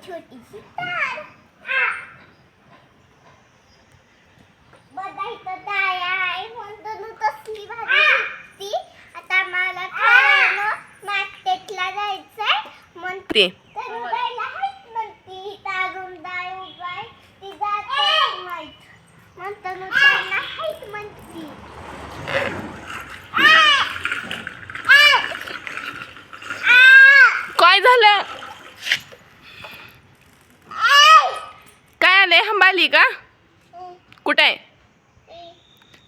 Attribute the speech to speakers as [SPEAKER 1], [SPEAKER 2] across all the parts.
[SPEAKER 1] छोटीशी तार बघा इथं डाळ आहे म्हणून तसली भाजी घेतली. आता मला खायला मार्केटला जायचंय म्हणते तनु जायला हात म्हणती तारून डाळ उभाय ती जात माहित म्हणतो त्यांना हात म्हणती.
[SPEAKER 2] काय झालं? काय आलंय? हंबाली का? कुठे आहे?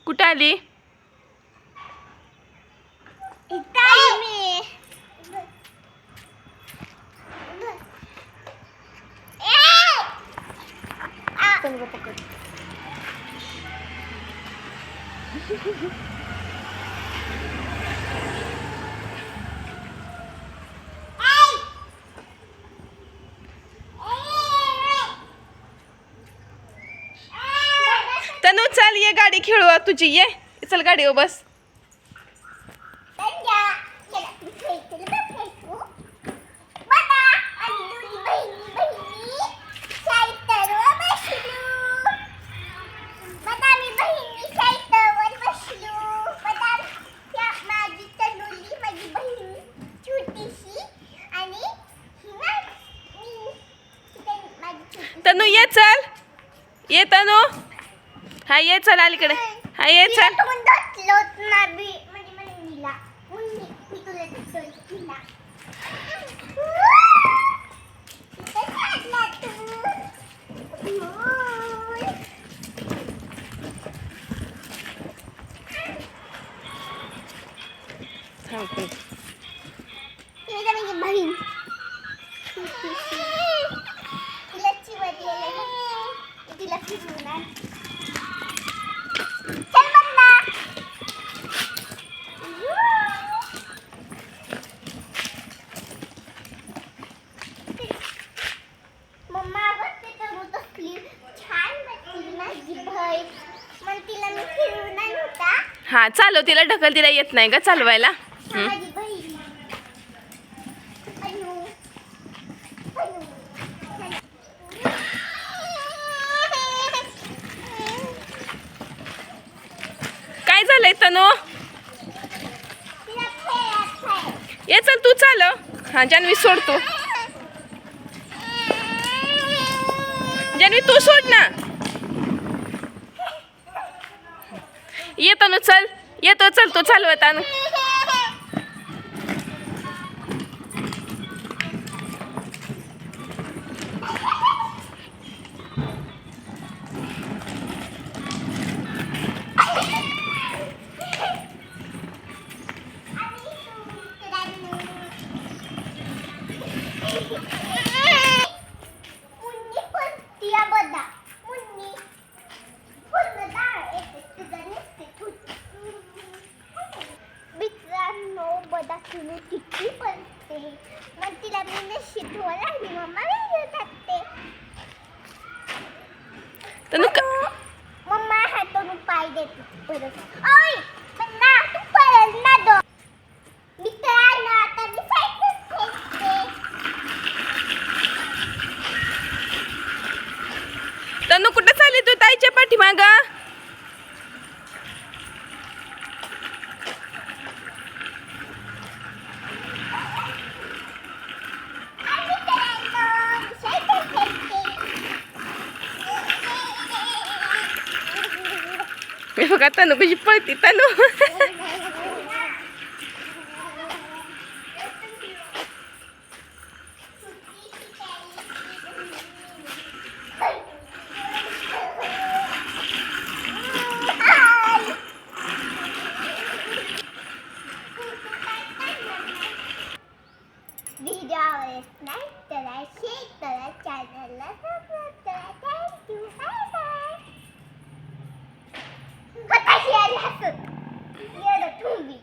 [SPEAKER 2] कुठे आली? तनु चल ये गाडी खेळू तुझी, ये चल गाडीवर बस. तनु ये चल, ये तनु. हा ये चल अलीकडे. हा ये चल.
[SPEAKER 1] बहीण तिला फिरवून आण. चल मम्मा. मम्मा बघते तनु तसली छान वाटली माझी बहीण मग तिला मी फिरवून आणता.
[SPEAKER 2] हा चालव तिला, ढकल तिला येत नाही का चालवायला.
[SPEAKER 1] माझी बहीण
[SPEAKER 2] काय झालंय तनु? ये चल तू चालव. हा जान्हवी सोड तू. जान्हवी तू सोड ना. ये तनु चल, येतो चल तू चालवत आण.
[SPEAKER 1] किती पडते मग तिला मी शिकवायला लागली. मम्मा वेगळं टाकते. मम्मा हातून पाय देते परत. ओय मम्मा तू परत ना दो. मित्रांनो आता मी सायकल खेळते.
[SPEAKER 2] तनु कुठे चालली तू ताईच्या पाठीमाग? बघा तनु कशी पळती. तनु
[SPEAKER 1] व्हिडिओ आवडत नाही तर शेअर करा, चॅनलला सबस्क्राईब करा. थँक्यू. Bye bye. कशी आली हसत एवढं तुम्ही